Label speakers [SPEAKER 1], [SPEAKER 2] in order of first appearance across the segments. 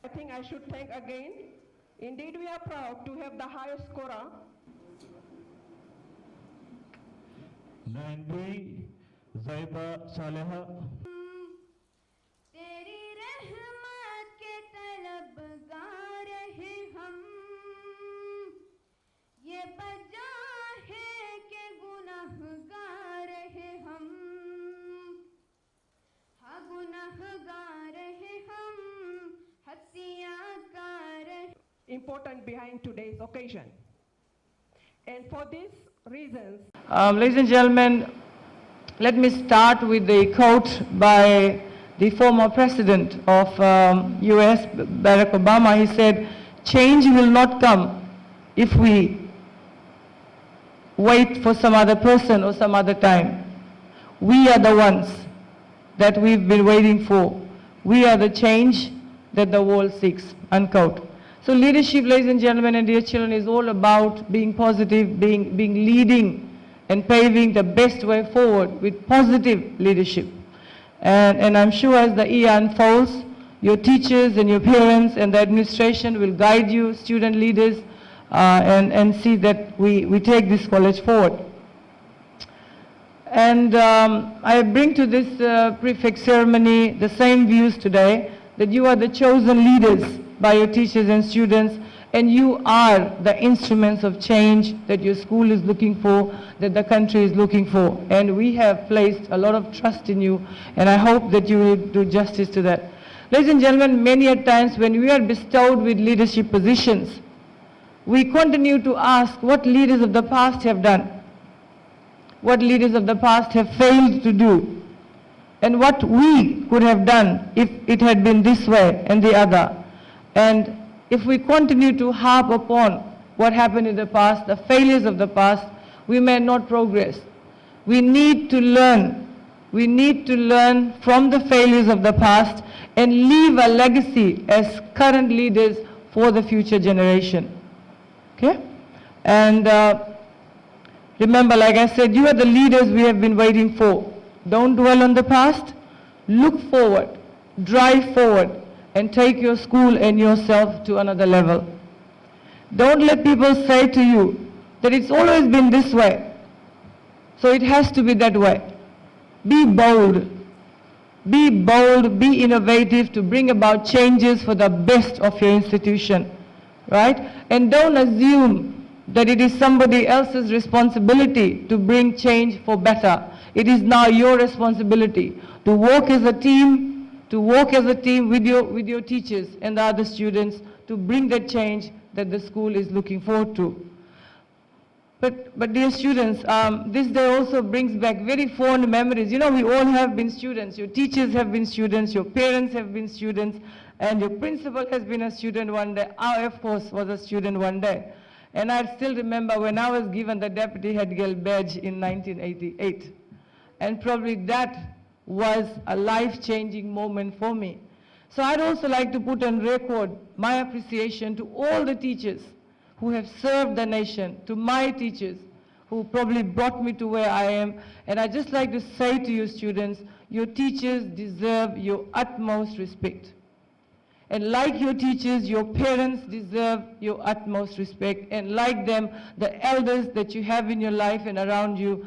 [SPEAKER 1] I think I should thank again. Indeed, we are proud to have the highest scorer.
[SPEAKER 2] 9B, Zaiba Saleha.
[SPEAKER 3] तेरी रहमत के तलबगार हैं हम, ये बजा है कि गुनाहगार हैं हम, हाँ गुनाहगार हैं हम, हत्याकार हैं.
[SPEAKER 1] Important behind today's occasion. And for these reasons,
[SPEAKER 4] Ladies and gentlemen, let me start with the quote by the former president of US, Barack Obama. He said, "Change will not come if we wait for some other person or some other time. We are the ones that we've been waiting for. We are the change that the world seeks," unquote. So leadership, ladies and gentlemen and dear children, is all about being positive, being leading and paving the best way forward with positive leadership. And I'm sure as the year unfolds, your teachers and your parents and the administration will guide you, student leaders, and see that we take this college forward. And I bring to this prefix ceremony the same views today, that you are the chosen leaders by your teachers and students, and you are the instruments of change that your school is looking for, that the country is looking for. And we have placed a lot of trust in you, and I hope that you will do justice to that. Ladies and gentlemen, many a times when we are bestowed with leadership positions, we continue to ask what leaders of the past have done, what leaders of the past have failed to do, and what we could have done if it had been this way and the other. And if we continue to harp upon what happened in the past, the failures of the past, we may not progress. We need to learn. We need to learn from the failures of the past and leave a legacy as current leaders for the future generation. Okay? And remember, like I said, you are the leaders we have been waiting for. Don't dwell on the past. Look forward. Drive forward. And take your school and yourself to another level. Don't let people say to you that it's always been this way, so it has to be that way. Be bold. Be bold, be innovative to bring about changes for the best of your institution, right? And don't assume that it is somebody else's responsibility to bring change for better. It is now your responsibility to work as a team, with your teachers and the other students to bring that change that the school is looking forward to. But dear students, this day also brings back very fond memories. You know, we all have been students. Your teachers have been students, your parents have been students, and your principal has been a student one day. I, of course, was a student one day. And I still remember when I was given the deputy head girl badge in 1988. And probably that was a life-changing moment for me. So I'd also like to put on record my appreciation to all the teachers who have served the nation, to my teachers who probably brought me to where I am. And I'd just like to say to you students, your teachers deserve your utmost respect. And like your teachers, your parents deserve your utmost respect. And like them, the elders that you have in your life and around you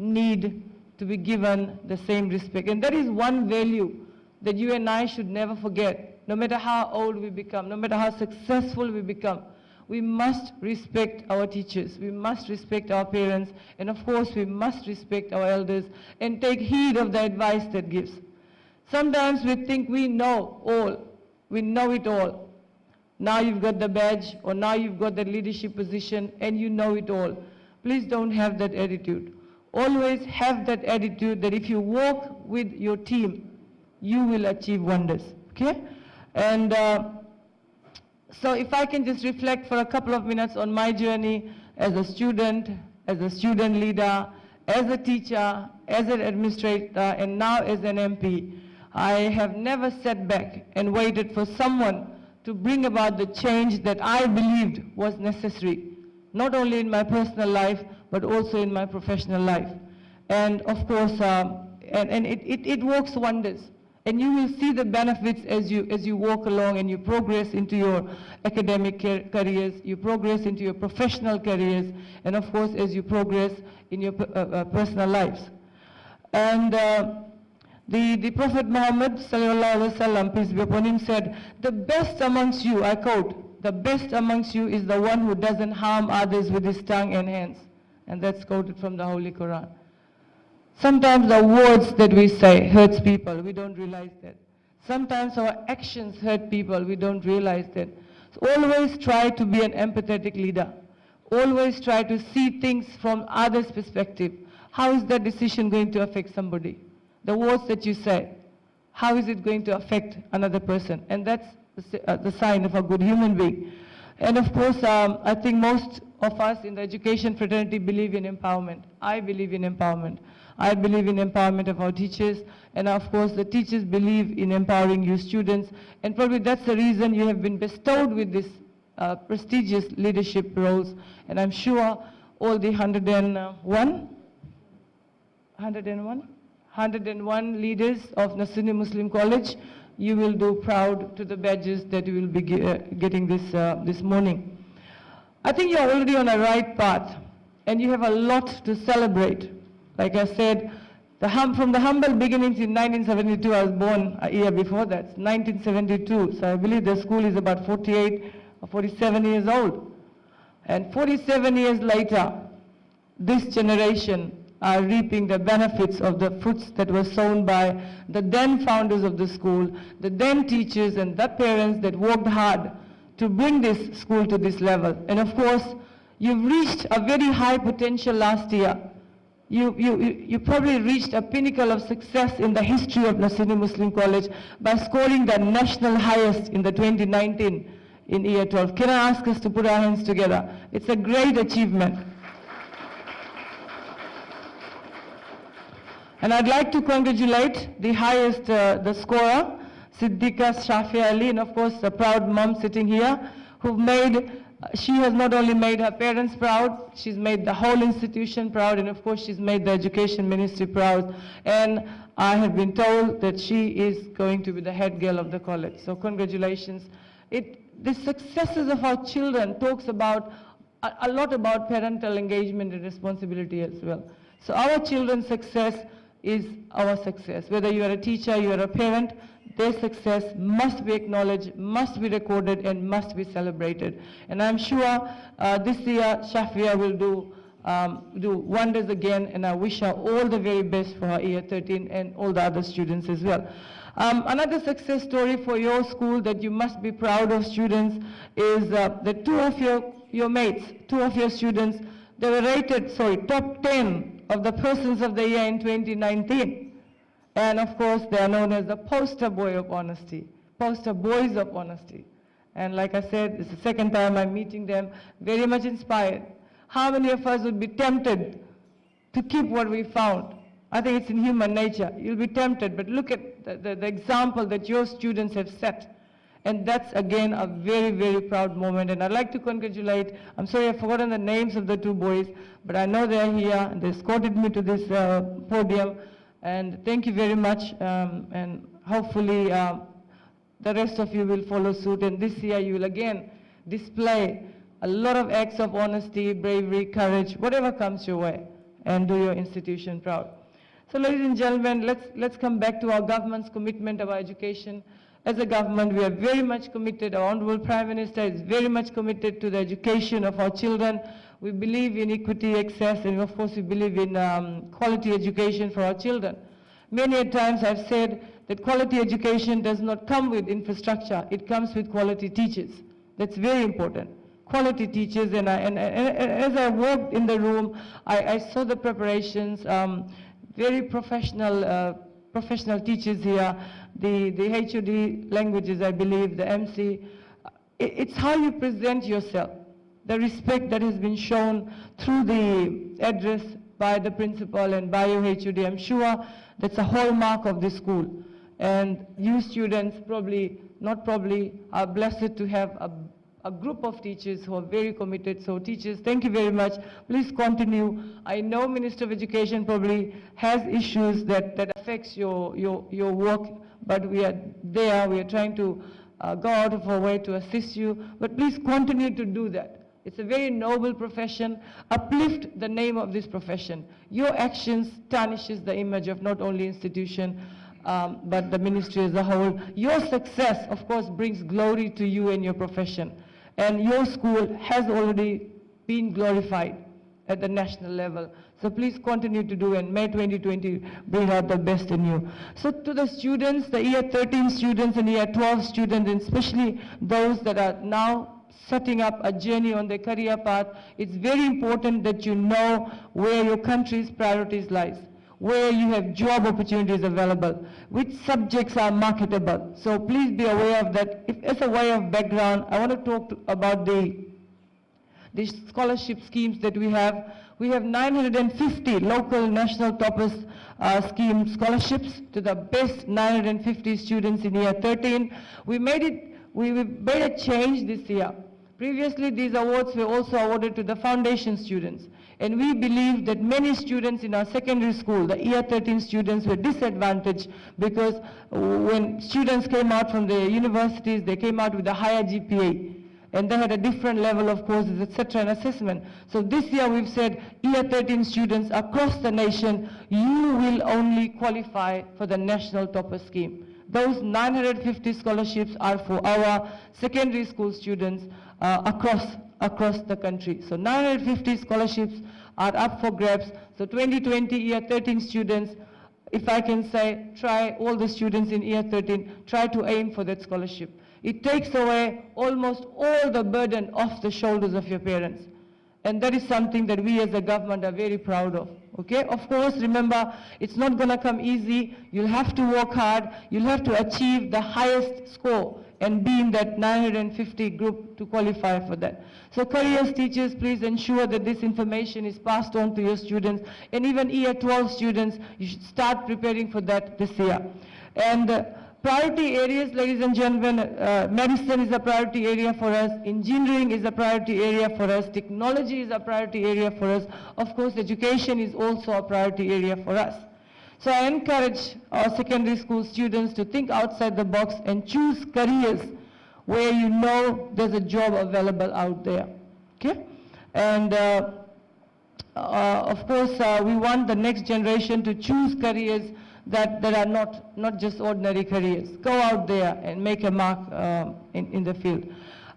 [SPEAKER 4] need to be given the same respect. And that is one value that you and I should never forget. No matter how old we become, no matter how successful we become, we must respect our teachers, we must respect our parents, and of course we must respect our elders and take heed of the advice that gives. Sometimes we think we know all, we know it all. Now you've got the badge, or now you've got the leadership position, and you know it all. Please don't have that attitude. Always have that attitude that if you walk with your team, you will achieve wonders, okay? And so if I can just reflect for a couple of minutes on my journey as a student leader, as a teacher, as an administrator, and now as an MP, I have never sat back and waited for someone to bring about the change that I believed was necessary, not only in my personal life, but also in my professional life. And of course, it works wonders. And you will see the benefits as you walk along and you progress into your academic careers, you progress into your professional careers, and of course as you progress in your personal lives. And the Prophet Muhammad sallallahu alaihi wasallam, peace be upon him, said, "The best amongst you," I quote, "the best amongst you is the one who doesn't harm others with his tongue and hands." And that's quoted from the Holy Quran. Sometimes the words that we say hurts people, we don't realize that. Sometimes our actions hurt people, we don't realize that. So always try to be an empathetic leader. Always try to see things from others' perspective. How is that decision going to affect somebody? The words that you say, how is it going to affect another person? And that's the sign of a good human being. And of course, I think most of us in the education fraternity believe in empowerment. I believe in empowerment. I believe in empowerment of our teachers, and of course the teachers believe in empowering you students, and probably that's the reason you have been bestowed with this prestigious leadership roles, and I'm sure all the 101 leaders of Nasuni Muslim College, you will do proud to the badges that you will be getting this morning. I think you're already on a right path, and you have a lot to celebrate. Like I said, from the humble beginnings in 1972, I was born a year before that, 1972. So I believe the school is about 48 or 47 years old. And 47 years later, this generation are reaping the benefits of the fruits that were sown by the then founders of the school, the then teachers and the parents that worked hard to bring this school to this level. And of course, you've reached a very high potential last year. You probably reached a pinnacle of success in the history of Nasuni Muslim College by scoring the national highest in the 2019 in year 12. Can I ask us to put our hands together? It's a great achievement. And I'd like to congratulate the highest, the scorer, Siddiqa Shafi Ali, and of course the proud mom sitting here, who've made, she has not only made her parents proud, she's made the whole institution proud, and of course she's made the education ministry proud. And I have been told that she is going to be the head girl of the college. So congratulations. The successes of our children talks about a lot about parental engagement and responsibility as well. So our children's success is our success. Whether you are a teacher, you are a parent, their success must be acknowledged, must be recorded, and must be celebrated. And I'm sure this year Shafia will do wonders again, and I wish her all the very best for her year 13 and all the other students as well. Another success story for your school that you must be proud of, students, is that two of your mates, two of your students, they were rated, top 10 of the persons of the year in 2019. And of course, they are known as the poster boy of honesty, poster boys of honesty. And like I said, it's the second time I'm meeting them, very much inspired. How many of us would be tempted to keep what we found? I think it's in human nature. You'll be tempted, but look at the example that your students have set. And that's, again, a very, very proud moment. And I'd like to congratulate, I'm sorry I've forgotten the names of the two boys, but I know they're here, and they escorted me to this podium. And thank you very much, and hopefully the rest of you will follow suit. And this year you will again display a lot of acts of honesty, bravery, courage, whatever comes your way, and do your institution proud. So ladies and gentlemen, let's come back to our government's commitment of our education. As a government, we are very much committed. Our Honorable Prime Minister is very much committed to the education of our children. We believe in equity, access, and of course we believe in quality education for our children. Many a times I've said that quality education does not come with infrastructure, it comes with quality teachers. That's very important. Quality teachers, and as I walked in the room, I saw the preparations, very professional teachers here, the HOD languages, I believe, the MC. It's how you present yourself, the respect that has been shown through the address by the principal and by your HOD. I'm sure that's a hallmark of this school. And you students are blessed to have a group of teachers who are very committed. So teachers, thank you very much. Please continue. I know Minister of Education probably has issues that affects your work, but we are there. We are trying to go out of our way to assist you. But please continue to do that. It's a very noble profession. Uplift the name of this profession. Your actions tarnishes the image of not only institution, but the ministry as a whole. Your success, of course, brings glory to you and your profession. And your school has already been glorified at the national level. So please continue to do, and may 2020 bring out the best in you. So to the students, the year 13 students and year 12 students, and especially those that are now setting up a journey on their career path, it's very important that you know where your country's priorities lies, where you have job opportunities available, which subjects are marketable. So please be aware of that. If, as a way of background, I want to talk about the scholarship schemes that we have. We have 950 local national toppers scheme scholarships to the best 950 students in year 13. We made a change this year. Previously, these awards were also awarded to the foundation students. And we believe that many students in our secondary school, the year 13 students, were disadvantaged because when students came out from the universities, they came out with a higher GPA. And they had a different level of courses, etc., and assessment. So this year we've said, year 13 students across the nation, you will only qualify for the National Topper Scheme. Those 950 scholarships are for our secondary school students across the country. So 950 scholarships are up for grabs. So 2020 year 13 students, if I can say, try all the students in year 13, try to aim for that scholarship. It takes away almost all the burden off the shoulders of your parents. And that is something that we as a government are very proud of. Okay? Of course, remember, it's not going to come easy. You'll have to work hard. You'll have to achieve the highest score and be in that 950 group to qualify for that. So careers teachers, please ensure that this information is passed on to your students. And even year 12 students, you should start preparing for that this year. And priority areas, ladies and gentlemen, medicine is a priority area for us, engineering is a priority area for us, technology is a priority area for us, of course education is also a priority area for us. So I encourage our secondary school students to think outside the box and choose careers where you know there's a job available out there, okay? And of course we want the next generation to choose careers that are not just ordinary careers. Go out there and make a mark in the field.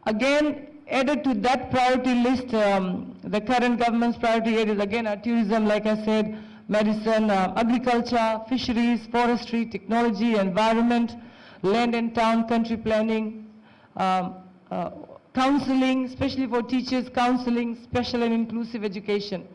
[SPEAKER 4] Again, added to that priority list, the current government's priority areas again are tourism, like I said, medicine, agriculture, fisheries, forestry, technology, environment, land and town, country planning, counseling, especially for teachers, counseling, special and inclusive education.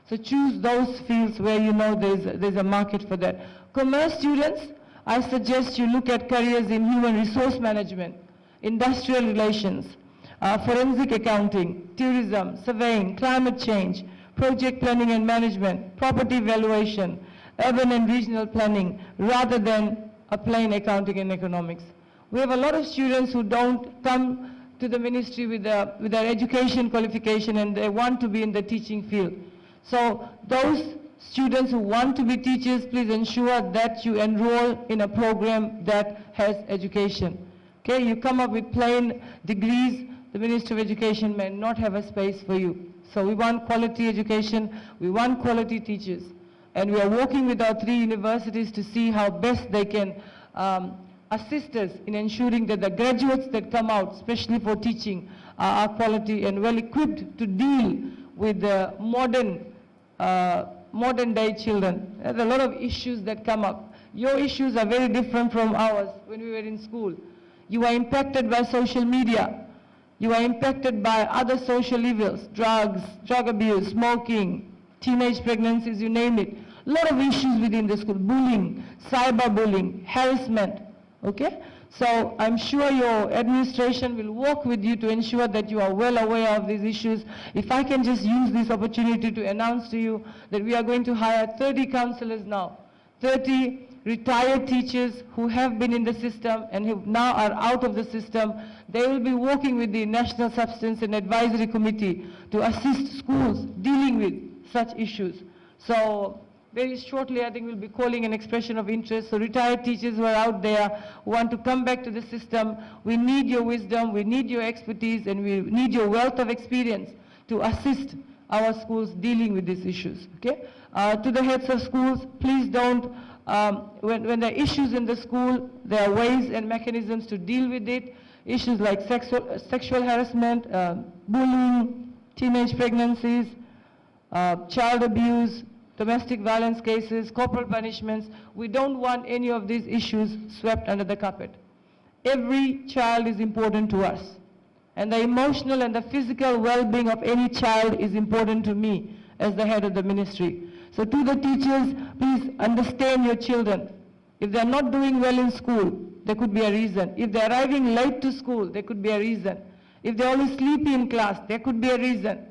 [SPEAKER 4] So choose those fields where you know there's a market for that. Commerce students, I suggest you look at careers in human resource management, industrial relations, forensic accounting, tourism, surveying, climate change, project planning and management, property valuation, urban and regional planning, rather than a plain accounting and economics. We have a lot of students who don't come to the ministry with their education qualification and they want to be in the teaching field. So those students who want to be teachers, please ensure that you enroll in a program that has education. Okay, you come up with plain degrees, the Ministry of Education may not have a space for you. So we want quality education, we want quality teachers. And we are working with our 3 universities to see how best they can assist us in ensuring that the graduates that come out, especially for teaching, are quality and well equipped to deal with the modern day children. There's a lot of issues that come up. Your issues are very different from ours when we were in school. You are impacted by social media. You are impacted by other social evils, drugs, drug abuse, smoking, teenage pregnancies, you name it. A lot of issues within the school, bullying, cyberbullying, harassment, okay? So I'm sure your administration will work with you to ensure that you are well aware of these issues. If I can just use this opportunity to announce to you that we are going to hire 30 counselors now, 30 retired teachers who have been in the system and who now are out of the system. They will be working with the National Substance and Advisory Committee to assist schools dealing with such issues. So Very shortly, I think we'll be calling an expression of interest. So retired teachers who are out there who want to come back to the system, we need your wisdom, we need your expertise, and we need your wealth of experience to assist our schools dealing with these issues, okay? To the heads of schools, please don't, when there are issues in the school, there are ways and mechanisms to deal with it. Issues like sexual harassment, bullying, teenage pregnancies, child abuse, domestic violence cases, corporal punishments. We don't want any of these issues swept under the carpet. Every child is important to us. And the emotional and the physical well-being of any child is important to me as the head of the ministry. So to the teachers, please understand your children. If they're not doing well in school, there could be a reason. If they're arriving late to school, there could be a reason. If they're always sleepy in class, there could be a reason.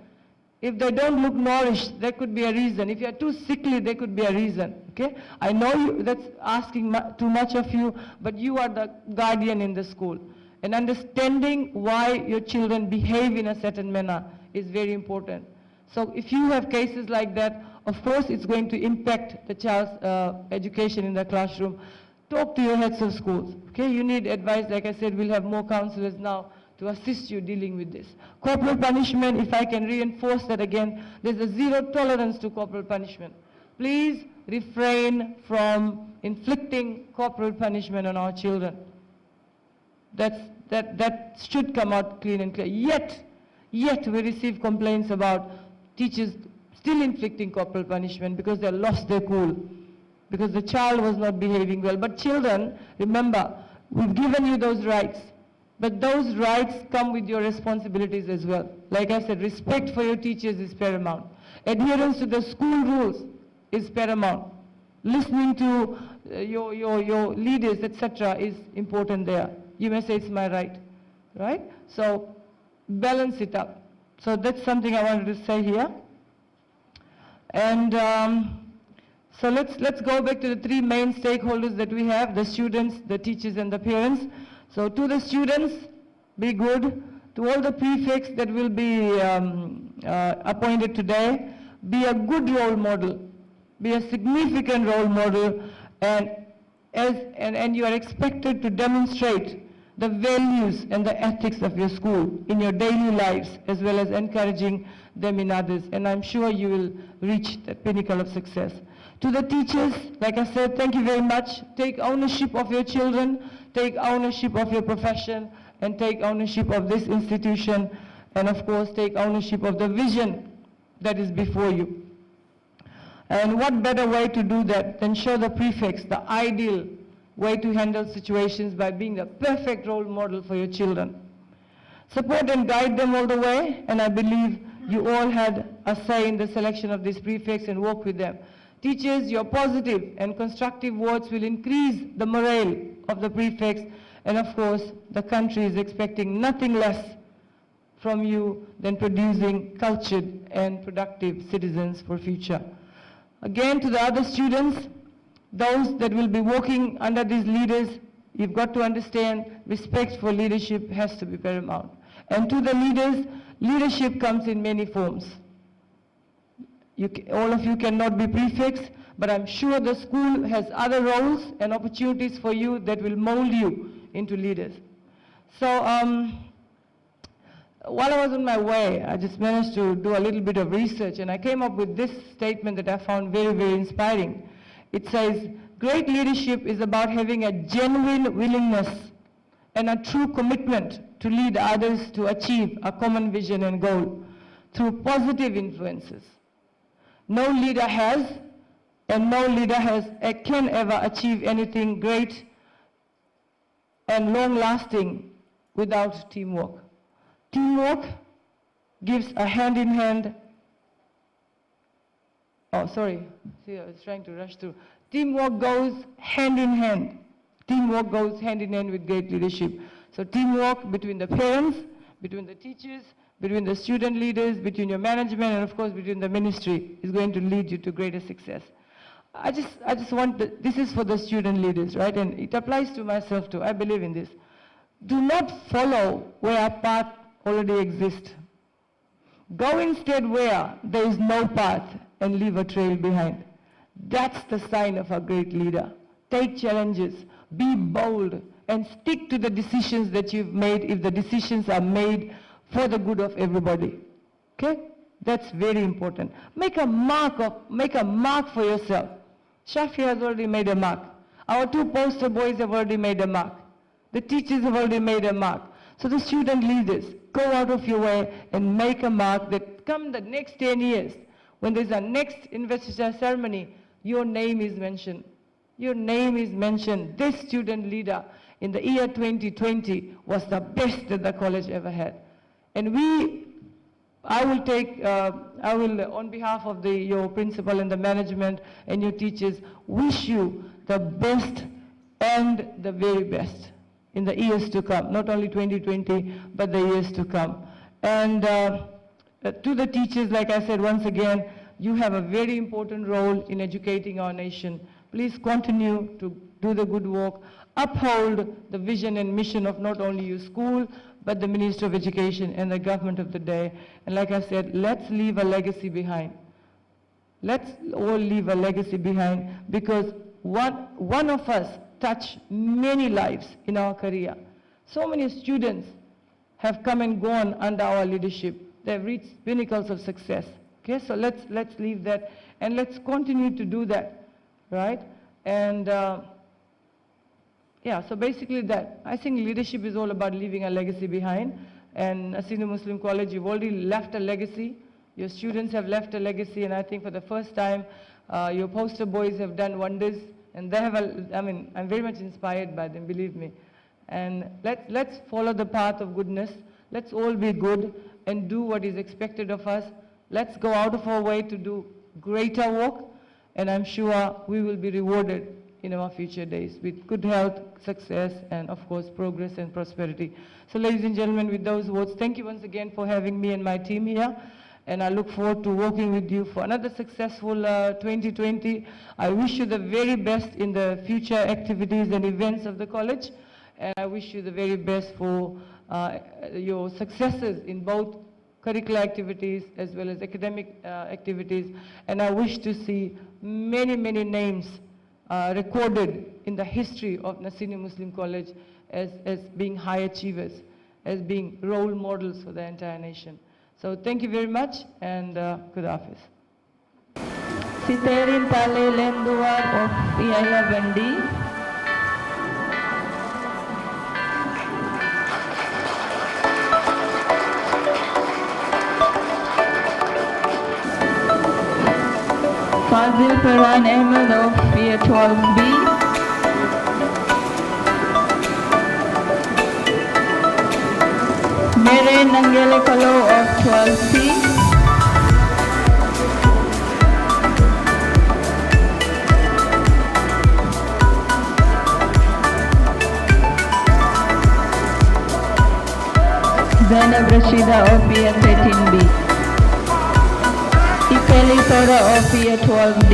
[SPEAKER 4] If they don't look nourished, there could be a reason. If you're too sickly, there could be a reason, okay? I know that's asking too much of you, but you are the guardian in the school. And understanding why your children behave in a certain manner is very important. So if you have cases like that, of course it's going to impact the child's education in the classroom. Talk to your heads of schools, okay? You need advice. Like I said, we'll have more counselors now to assist you dealing with this. Corporal punishment, if I can reinforce that again, there's a zero tolerance to corporal punishment. Please refrain from inflicting corporal punishment on our children. That should come out clean and clear. Yet we receive complaints about teachers still inflicting corporal punishment because they lost their cool, because the child was not behaving well. But children, remember, we've given you those rights. But those rights come with your responsibilities as well. Like I said, respect for your teachers is paramount. Adherence to the school rules is paramount. Listening to your leaders, etc., is important there. You may say it's my right, right? So balance it up. So that's something I wanted to say here. And so let's go back to the three main stakeholders that we have: the students, the teachers, and the parents. So to the students, be good. To all the prefects that will be appointed today, be a good role model. Be a significant role model, and you are expected to demonstrate the values and the ethics of your school in your daily lives, as well as encouraging them in others. And I'm sure you will reach that pinnacle of success. To the teachers, like I said, thank you very much. Take ownership of your children, take ownership of your profession, and take ownership of this institution, and of course take ownership of the vision that is before you. And what better way to do that than show the prefects the ideal way to handle situations by being the perfect role model for your children. Support and guide them all the way, and I believe you all had a say in the selection of these prefects and work with them. Teachers, your positive and constructive words will increase the morale of the prefects, and of course the country is expecting nothing less from you than producing cultured and productive citizens for future. Again, to the other students, those that will be working under these leaders, you've got to understand respect for leadership has to be paramount. And to the leaders, leadership comes in many forms. All of you cannot be prefects, but I'm sure the school has other roles and opportunities for you that will mold you into leaders. So while I was on my way, I just managed to do a little bit of research, and I came up with this statement that I found very, very inspiring. It says, great leadership is about having a genuine willingness and a true commitment to lead others to achieve a common vision and goal through positive influences. No leader has, and no leader can ever achieve anything great and long-lasting without teamwork. Teamwork gives a hand-in-hand. Oh, sorry. See, I was trying to rush through. Teamwork goes hand in hand. Teamwork goes hand in hand with great leadership. So teamwork between the parents, between the teachers, between the student leaders, between your management, and of course between the ministry is going to lead you to greater success. I just want, this is for the student leaders, right? And it applies to myself too. I believe in this. Do not follow where a path already exists. Go instead where there is no path and leave a trail behind. That's the sign of a great leader. Take challenges, be bold, and stick to the decisions that you've made if the decisions are made for the good of everybody. Okay? That's very important. Make a mark for yourself. Shafi has already made a mark. Our two poster boys have already made a mark. The teachers have already made a mark. So the student leaders, go out of your way and make a mark that come the next 10 years, when there's a next investiture ceremony, your name is mentioned. Your name is mentioned. This student leader in the year 2020 was the best that the college ever had. And I will, on behalf of your principal and the management and your teachers, wish you the best and the very best in the years to come, not only 2020, but the years to come. And to the teachers, like I said, once again, you have a very important role in educating our nation. Please continue to do the good work, uphold the vision and mission of not only your school, but the Minister of Education and the government of the day. And like I said, let's leave a legacy behind. Let's all leave a legacy behind, because one of us touched many lives in our career. So many students have come and gone under our leadership. They've reached pinnacles of success. Okay, so let's leave that and let's continue to do that, right? And yeah, so basically that. I think leadership is all about leaving a legacy behind. And Nasinu Muslim College, you've already left a legacy. Your students have left a legacy, and I think for the first time, your poster boys have done wonders. And they have, I'm very much inspired by them, believe me. And let's follow the path of goodness. Let's all be good and do what is expected of us. Let's go out of our way to do greater work, and I'm sure we will be rewarded in our future days with good health, success, and of course, progress and prosperity. So ladies and gentlemen, with those words, thank you once again for having me and my team here. And I look forward to working with you for another successful 2020. I wish you the very best in the future activities and events of the college. And I wish you the very best for your successes in both curricular activities as well as academic activities. And I wish to see many, many names recorded in the history of Nasinu Muslim College as being high achievers, as being role models for the entire nation. So thank you very much, and good hafiz.
[SPEAKER 5] Siterin Tale Lenduar of Piaila Bandi. Fazil Farhan Ahmed of Pier 12B. Mere Nangele Kalo of 12C. Zainab Rashida of Pier 13B. Ifeli Sora of Pier 12D.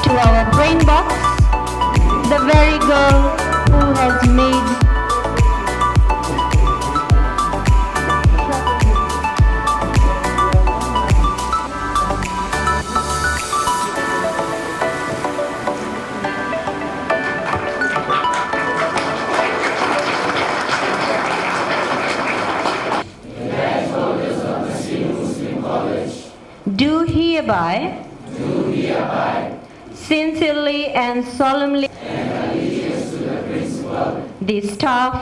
[SPEAKER 3] To our brain box, the very girl who has made do hereby sincerely and solemnly the staff